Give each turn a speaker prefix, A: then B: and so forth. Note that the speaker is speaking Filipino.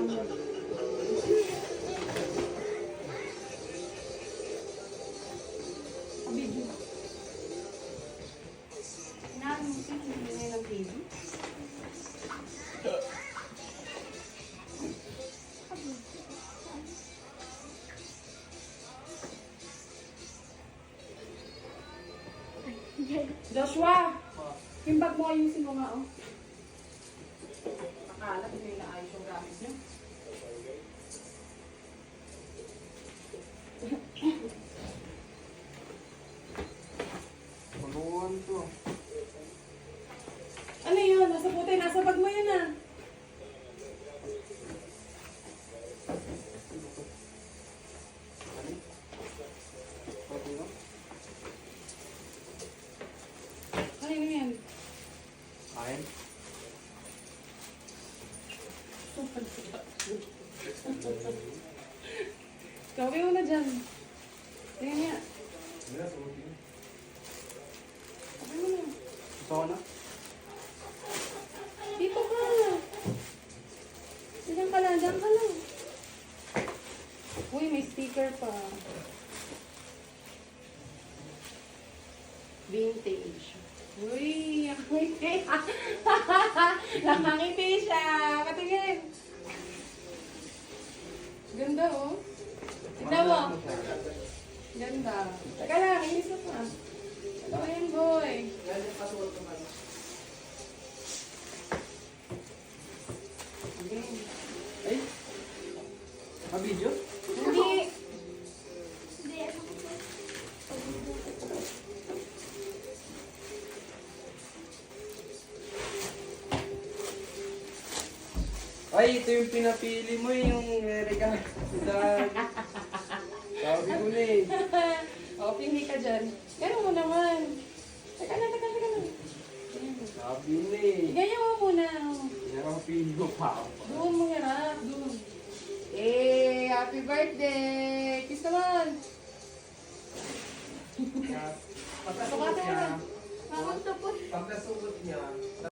A: Video. Inaano mo siya, hindi na ng baby. Joshua! Yung bag mo ayusin mo nga, oh. Akala ko may naayos yung gamit niya.
B: Pagkuhan to.
A: Ano yun? Nasa puti, nasa bag mo yun, ah.
B: Pati no?
A: Ano yun yan?
B: Kain?
A: Gawin mo na dyan. Tingnan niya.
B: Wala, sumunod.
A: Gawin mo na.
B: Gusto ko na?
A: Dito ka. Diyan ka lang, diyan ka lang. Uy, may sticker pa. Vintage. Uy, nakangiti. Nakangiti siya. Patingin. Ganda, oh. Tignan mo. Ganda. Teka lang, inis na pa. Ito yun, boy.
B: Ay! Naka-video?
A: Hindi.
B: Ay, ito yung pinapili mo yung regalo. Sabi ko na eh.
A: O, pili ka dyan. Ganun mo naman. Teka lang, teka lang.
B: Sabi na eh.
A: Ganyan mo muna.
B: Nakapili mo pa ako.
A: Doon mo hirap, doon. Eh, happy birthday! Kiss naman!
B: Pagkasuot niya,
A: Mamagtapos.
B: pagkasuot niya,